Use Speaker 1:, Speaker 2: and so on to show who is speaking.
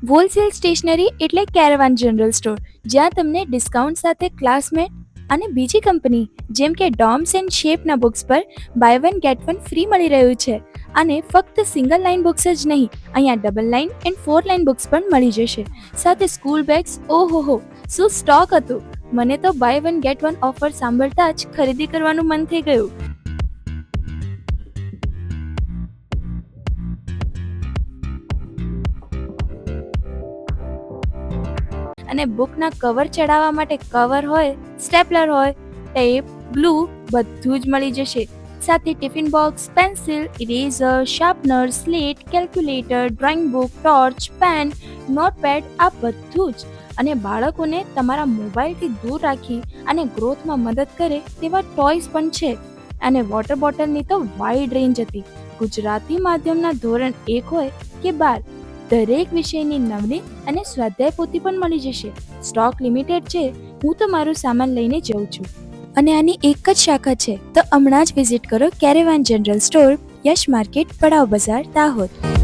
Speaker 1: Wholesale stationary એટલે કેરેવાન general store, જ્યાં તમને ડિસ્કાઉન્ટ સાથે ક્લાસમેટ અને બીજી કંપની જેમ કે ડોમ્સ એન્ડ શેપના બુક્સ પર buy one get one free મળી રહ્યું છે. અને ફક્ત સિંગલ લાઇન બુક્સ જ નહીં, અહીંયા double line and 4 line books પણ મળી જશે. સાથે સ્કૂલ બેગ્સ, ઓહો શું સ્ટોક હતું! મને તો buy one get one offer સાંભળતા જ ખરીદી કરવાનું મન થઈ ગયું. અને બુકના કવર ચડાવવા માટે કવર હોય, સ્ટેપલર હોય, ટેપ, ગ્લુ બધું જ મળી જશે. સાથે tiffin box, pencil, eraser, sharpener, slate, calculator, drawing book, torch, pen, notepad આ બધું જ. અને બાળકોને તમારા મોબાઈલથી દૂર રાખી અને ગ્રોથમાં મદદ કરે તેવા ટોયસ પણ છે. અને વોટર બોટલની તો વાઇડ રેન્જ હતી. ગુજરાતી માધ્યમના ધોરણ 1 હોય કે 12, દરેક વિષયની નવનીત અને સ્વાધ્યાય પોથી પણ મળી જશે. સ્ટોક લિમિટેડ છે, હું તો મારું સામાન લઈને જઉં છું. અને આની એક જ શાખા છે, તો હમણાં જ વિઝિટ કરો કેરેવાન જનરલ સ્ટોર, યશ માર્કેટ, પડાવ બજાર, દાહોદ.